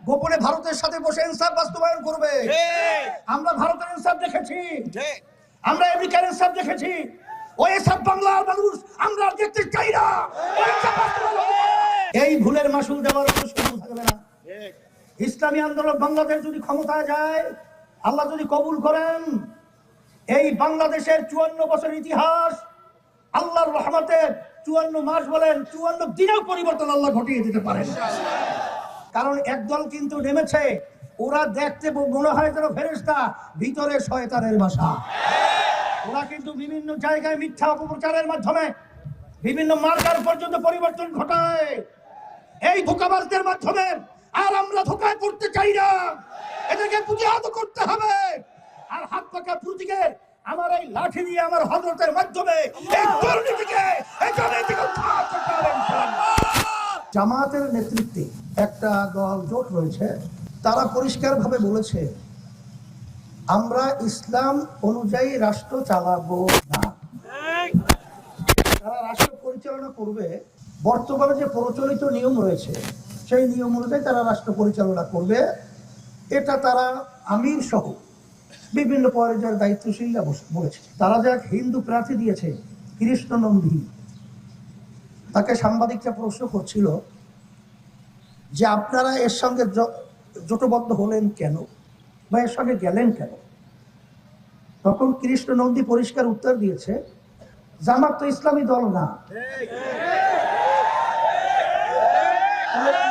গোপনে ভারতের সাথে বসে ইনসাফ বাস্তবায়ন করবে। আমরা ভারতের ইনসাফ দেখেছি, আমরা আমেরিকার ইনসাফ দেখেছি, ওই ইনসাফ বাংলার মানুষ আমরা দেখতে চাই না। এই ভুলের মাসুল দেওয়ার কোনো সুযোগ থাকবে না। ইসলামী আন্দোলন বাংলাদেশ যদি ক্ষমতায় যায়, আল্লাহ যদি কবুল করেন, এই বাংলাদেশের 54 বছর ইতিহাস আল্লাহর রহমতে 54 মাস বলেন 54 দিনেও পরিবর্তন আল্লাহ ঘটিয়ে দিতে পারেন। কারণ একদল কিন্তু নেমেছে, ওরা দেখতে মনে হয় যেন ফেরেশতা, ভিতরে শয়তানের বাসা। ওরা কিন্তু বিভিন্ন জায়গায় মিথ্যা অপপ্রচারের মাধ্যমে বিভিন্ন মার্কার পর্যন্ত পরিবর্তন ঘটায়, এই ধোঁকাবাজদের মাধ্যমে। আর আমরা ধোঁকায় পড়তে চাই না, এদেরকে প্রতিহত করতে হবে। আর হাত পাকা প্রতীকের আমার এই লাঠি দিয়ে আমার হযরতের মাধ্যমে এই দুর্নীতিকে উদ্ধার করতে হবে ইনশাআল্লাহ। জামাতের নেতৃত্বে একটা দল জোট রয়েছে, তারা পরিষ্কারভাবে বলেছে আমরা ইসলাম অনুযায়ী রাষ্ট্র চালাবো না। তারা রাষ্ট্র পরিচালনা করবে বর্তমানে যে প্রচলিত নিয়ম রয়েছে সেই নিয়ম অনুযায়ী তারা রাষ্ট্র পরিচালনা করবে। এটা তারা আমির সহ বিভিন্ন পর্যায়ের দায়িত্বশীলরা বলেছে। তারা যে এক হিন্দু প্রার্থী দিয়েছে কৃষ্ণ নন্দী, তাকে সাংবাদিকরা প্রশ্ন করছিল যে আপনারা এর সঙ্গে জোটবদ্ধ হলেন কেন বা এর সঙ্গে গেলেন কেন? তখন কৃষ্ণ নন্দী পরিষ্কার উত্তর দিয়েছে, জামাত তো ইসলামী দল না।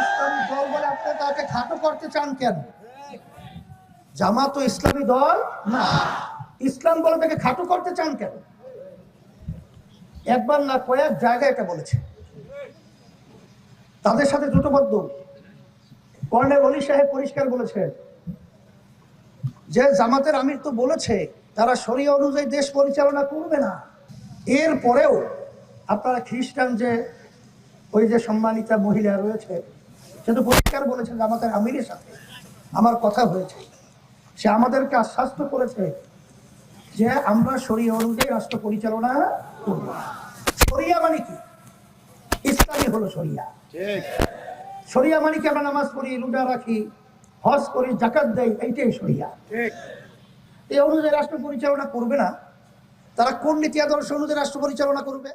ইসলামী দল বলে আপনি তাকে খাটো করতে চান কেন? জামাত তো ইসলামী দল না, ইসলাম বলে তাকে খাটো করতে চান কেন? একবার না কয়েক জায়গায় এটা বলেছে। তাদের সাথে জোটবদ্ধ কর্নেল অলি সাহেব পরিষ্কার বলেছে যে জামাতের আমির তো বলেছে তারা শরিয়া অনুযায়ী দেশ পরিচালনা করবে না। এরপরেও আপনারা খ্রিস্টান যে ওই যে সম্মানিতা মহিলা রয়েছে, সে তো পরিষ্কার বলেছে জামাতের আমিরের সাথে আমার কথা হয়েছে, সে আমাদেরকে আশ্বস্ত করেছে যে আমরা শরিয়া অনুযায়ী রাষ্ট্র পরিচালনা করব। শরিয়া মানে কি? ইসলামী হলো শরিয়া। শরিয়া মানে কি? আমরা নামাজ পড়ি, রোজা রাখি, হজ করি, যাকাত দেই, এইটাই শরিয়া। এই অনুযায়ী রাষ্ট্র পরিচালনা করবে না। তারা কোন নীতি আদর্শ অনুযায়ী রাষ্ট্র পরিচালনা করবে?